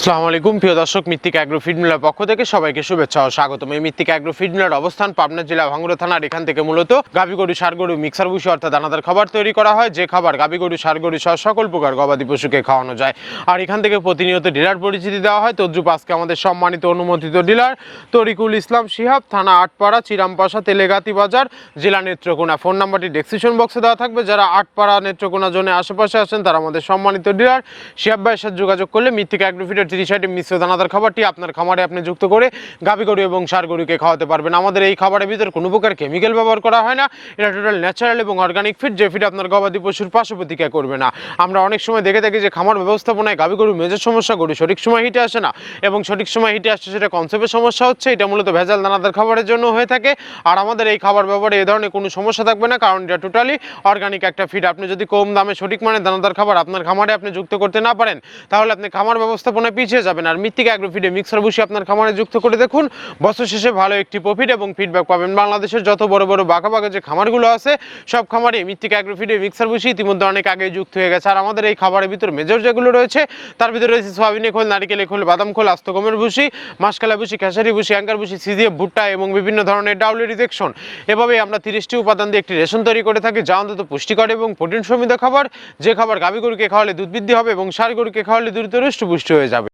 আসসালামু আলাইকুম প্রিয় দর্শক, মৃত্তিকা অ্যাগ্রো ফিড মিলের পক্ষ থেকে সবাইকে শুভেচ্ছা ও স্বাগতম। এই মৃত্তিকা অ্যাগ্রো ফিড মিলের অবস্থান পাবনা জেলা ভাঙ্গুড়া থানার। এখান থেকে মূলত গাভী গরু, ষাঁড় গরু, মিক্সার ভুসি অর্থাৎ দানাদার খাবার তৈরি করা হয়, যে খাবার গাভী গরু, ষাঁড় গরু সহ সকল প্রকার গবাদি পশুকে খাওয়ানো যায়। আর এখান থেকে প্রতিনিয়ত ডিলার পরিচিতি দেওয়া হয়। তদ্রুপ আজকে আমাদের সম্মানিত অনুমোদিত ডিলার তরিকুল ইসলাম শিহাব, থানা আটপাড়া, চিরামপাশা, তেলেগাতি বাজার, জেলা নেত্রকোনা। ফোন নাম্বারটি ডেসক্রিপশন বক্সে দেওয়া থাকবে। যারা আটপাড়া নেত্রকোনা জোনে আশেপাশে আসেন তারা আমাদের সম্মানিত ডিলার শিহাব ভাইয়ের সাথে যোগাযোগ করলে মৃত্তিকা অ্যাগ্রো ফিডের 30 আইটেম মিশ্র দানাদার খাবারটি আপনার খামারে আপনি যুক্ত করে গাভী গরু এবং ষাঁড় গরুকে খাওয়াতে পারবেন। আমাদের এই খাবারের ভিতর কোনো প্রকার কেমিক্যাল ব্যবহার করা হয় না। এটা টোটাল ন্যাচারাল এবং অর্গানিক ফিড, যে ফিড আপনার গবাদি পশুর পার্শ্ব প্রতিক্রিয়া করবে না। আমরা অনেক সময় দেখে থাকি যে খামার ব্যবস্থাপনায় গাভী গরু মেজর সমস্যা, গরু সঠিক সময় হিটে আসে না, এবং সঠিক সময় হিটে আসছে সেটা কনসেপ্টের সমস্যা হচ্ছে। এটা মূলত ভেজাল দানাদার খাবারের জন্য হয়ে থাকে। আর আমাদের এই খাবার ব্যবহারে এই ধরনের কোনো সমস্যা থাকবে না, কারণ এটা টোটালি অর্গানিক একটা ফিড। আপনি যদি কম দামে সঠিক মানের দানাদার খাবার আপনার খামারে আপনি যুক্ত করতে না পারেন, তাহলে আপনি খামার ব্যবস্থাপনায় পিছিয়ে যাবেন। আর মৃত্তিকা অ্যাগ্রো ফিডে মিক্সার ভুসি আপনার খামারে যুক্ত করে দেখুন, বছর শেষে ভালো একটি প্রফিট এবং ফিডব্যাক পাবেন। বাংলাদেশের যত বড় বড় বাঁকা যে খামারগুলো আছে সব খামারে মৃত্তিকা অ্যাগ্রো ফিডে মিক্সার ভুসি ইতিমধ্যে অনেক আগে যুক্ত হয়ে গেছে। আর আমাদের এই খাবারের ভিতর মেজর যেগুলো রয়েছে তার ভিতরে রয়েছে সোয়াবিনের খোল, নারিকেলের খোল, বাদাম খোল, আস্ত গমের ভুসি, মাসকালা ভুসি, খেসারি ভুসি, অ্যাঙ্কার ভুসি, সিজিএফ ভুট্টা এবং বিভিন্ন ধরনের ডাউলের রিজেকশন। এভাবে আমরা 30টি উপাদান দিয়ে একটি রেশন তৈরি করে থাকি, যা অন্তত পুষ্টিকর এবং প্রোটিন সমৃদ্ধ খাবার, যে খাবার গাভী গরুকে খাওয়ালে দুধ বৃদ্ধি হবে এবং ষাঁড় গরুকে খাওয়ালে দ্রুত হৃষ্টপুষ্ট হয়ে যাবে।